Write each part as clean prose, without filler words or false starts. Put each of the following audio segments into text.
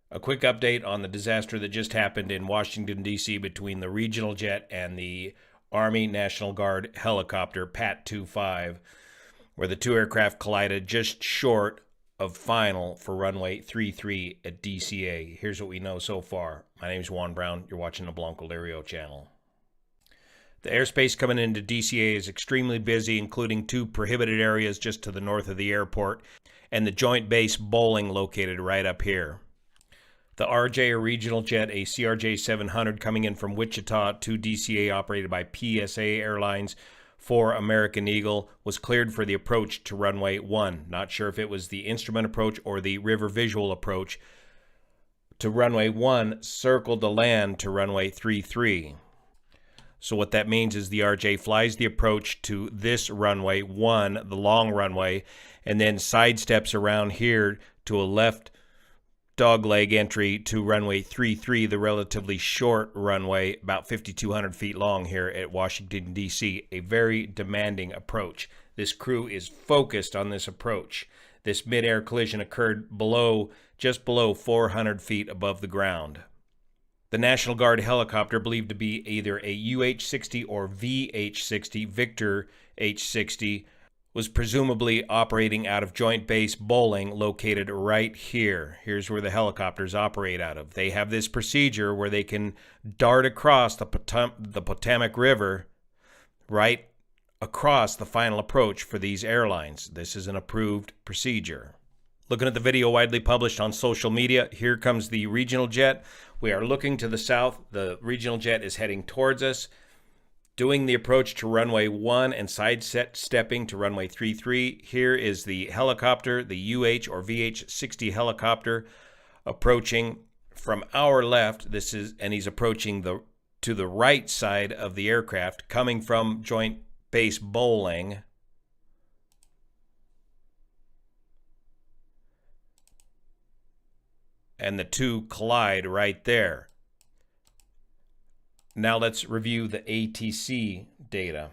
A quick update on the disaster that just happened in Washington, D.C. between the regional jet and the Army National Guard helicopter PAT-25, where the two aircraft collided just short of final for runway 33 at DCA. Here's what we know so far. My name is Juan Brown. You're watching the Blanco Lirio channel. The airspace coming into DCA is extremely busy, including two prohibited areas just to the north of the airport and the Joint Base Bowling located right up here. The RJ, or regional jet, a CRJ 700 coming in from Wichita to DCA, operated by PSA Airlines for American Eagle, was cleared for the approach to runway 1. Not sure if it was the instrument approach or the river visual approach to runway 1, circled to land to runway 33. So what that means is the RJ flies the approach to this runway 1, the long runway, and then sidesteps around here to a left dogleg entry to runway 33, the relatively short runway, about 5,200 feet long here at Washington, D.C. A very demanding approach. This crew is focused on this approach. This mid-air collision occurred just below 400 feet above the ground. The National Guard helicopter, believed to be either a UH-60 or VH-60, Victor H-60, was presumably operating out of Joint Base Bowling, located right here. Here's where the helicopters operate out of. They have this procedure where they can dart across the Potomac River right across the final approach for these airlines. This is an approved procedure. Looking at the video widely published on social media, here comes the regional jet. We are looking to the south. The regional jet is heading towards us, doing the approach to runway 1 and stepping to runway 33. Here is the helicopter, the UH or VH-60 helicopter, approaching from our left. And he's approaching to the right side of the aircraft, coming from Joint Base Bowling. And the two collide right there. Now let's review the ATC data.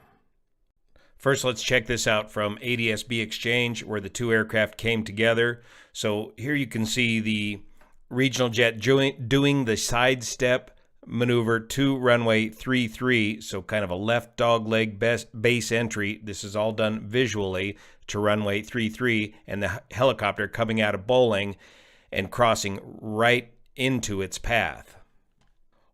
First, let's check this out from ADS-B Exchange, where the two aircraft came together. So here you can see the regional jet doing the sidestep maneuver to runway 33, so kind of a left dogleg base entry. This is all done visually to runway 33, and the helicopter coming out of Bowling and crossing right into its path.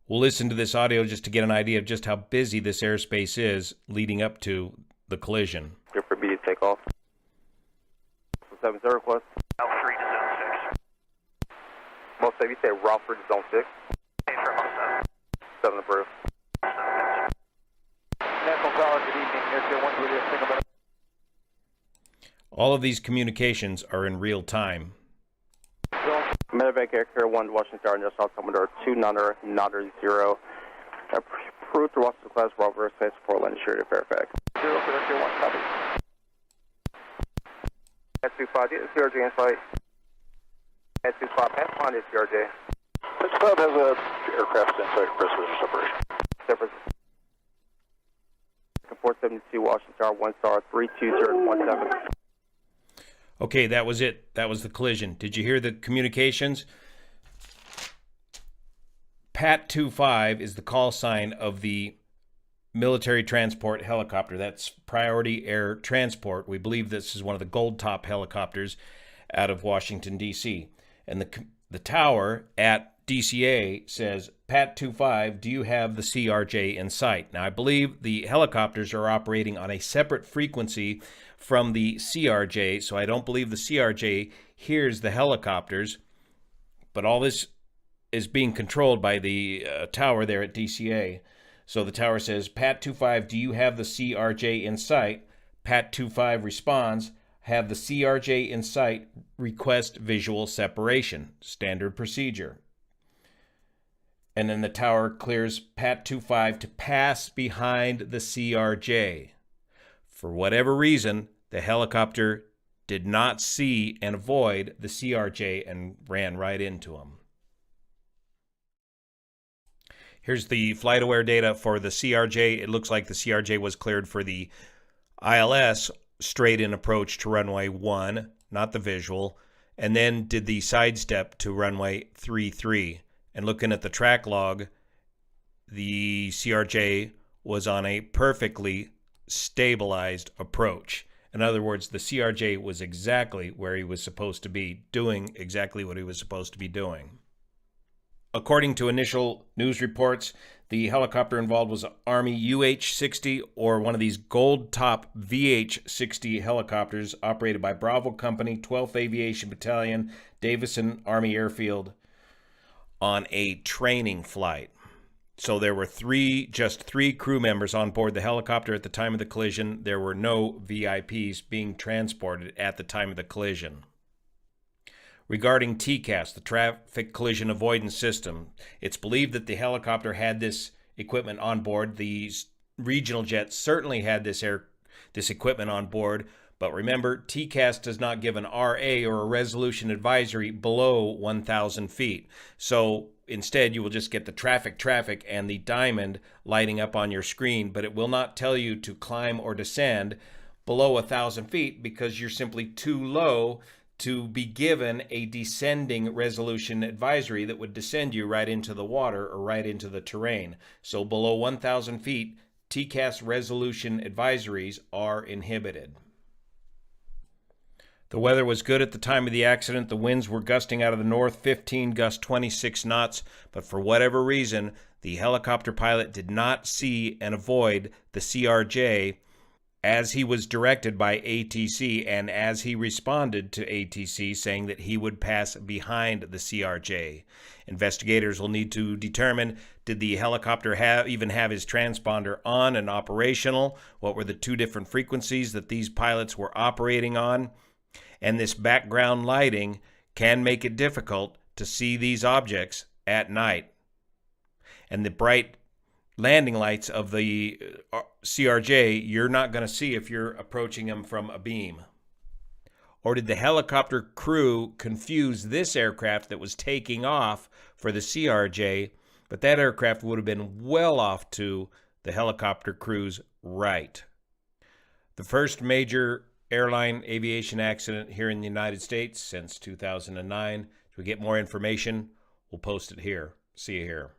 We'll listen to this audio just to get an idea of just how busy this airspace is leading up to the collision. Good for B to take off. 70 request. L3 to zone 6. Most of you say route for zone 6. A for Alpha 7 approved. 7. National Guard, good evening. Air 1 to single minute. All of these communications are in real time. Medevac Air Carrier 1 to Washington Star, just south Commodore 290. Approved to Washington class, Rover, Space 4, Land Assured, Fairfax. 0 for Air Carrier 1, copy. S25, CRJ in flight. S25, pass on is CRJ. S25 has a aircraft in sight, precision separation. Separate. 472, Washington Star, 1 star, 32017. Okay, that was it. That was the collision. Did you hear the communications? PAT-25 is the call sign of the military transport helicopter. That's Priority Air Transport. We believe this is one of the gold top helicopters out of Washington, D.C. And the tower at DCA says, PAT-25, do you have the CRJ in sight? Now, I believe the helicopters are operating on a separate frequency from the CRJ, so I don't believe the CRJ hears the helicopters, but all this is being controlled by the tower there at DCA. So the tower says, PAT-25, do you have the CRJ in sight? PAT-25 responds, have the CRJ in sight, request visual separation, standard procedure. And then the tower clears PAT-25 to pass behind the CRJ. For whatever reason, the helicopter did not see and avoid the CRJ and ran right into him. Here's the flight-aware data for the CRJ. It looks like the CRJ was cleared for the ILS straight-in approach to runway 1, not the visual, and then did the sidestep to runway 33. And looking at the track log, the CRJ was on a perfectly stabilized approach. In other words, the CRJ was exactly where he was supposed to be, doing exactly what he was supposed to be doing. According to initial news reports, the helicopter involved was Army UH-60, or one of these gold-top VH-60 helicopters operated by Bravo Company, 12th Aviation Battalion, Davison Army Airfield, on a training flight. So there were just three crew members on board the helicopter at the time of the collision. There were no VIPs being transported at the time of the collision. Regarding TCAS, the Traffic Collision Avoidance System, it's believed that the helicopter had this equipment on board. The regional jet certainly had this equipment on board, but remember, TCAS does not give an RA or a resolution advisory below 1,000 feet. So instead, you will just get the traffic, and the diamond lighting up on your screen, but it will not tell you to climb or descend below 1,000 feet because you're simply too low to be given a descending resolution advisory that would descend you right into the water or right into the terrain. So below 1,000 feet, TCAS resolution advisories are inhibited. The weather was good at the time of the accident. The winds were gusting out of the north, 15 gust 26 knots, but for whatever reason, the helicopter pilot did not see and avoid the CRJ as he was directed by ATC and as he responded to ATC saying that he would pass behind the CRJ. Investigators will need to determine, did the helicopter even have his transponder on and operational? What were the two different frequencies that these pilots were operating on? And this background lighting can make it difficult to see these objects at night. And the bright landing lights of the CRJ, you're not going to see if you're approaching them from a beam. Or did the helicopter crew confuse this aircraft that was taking off for the CRJ, but that aircraft would have been well off to the helicopter crew's right? The first major airline aviation accident here in the United States since 2009. If we get more information, we'll post it here. See you here.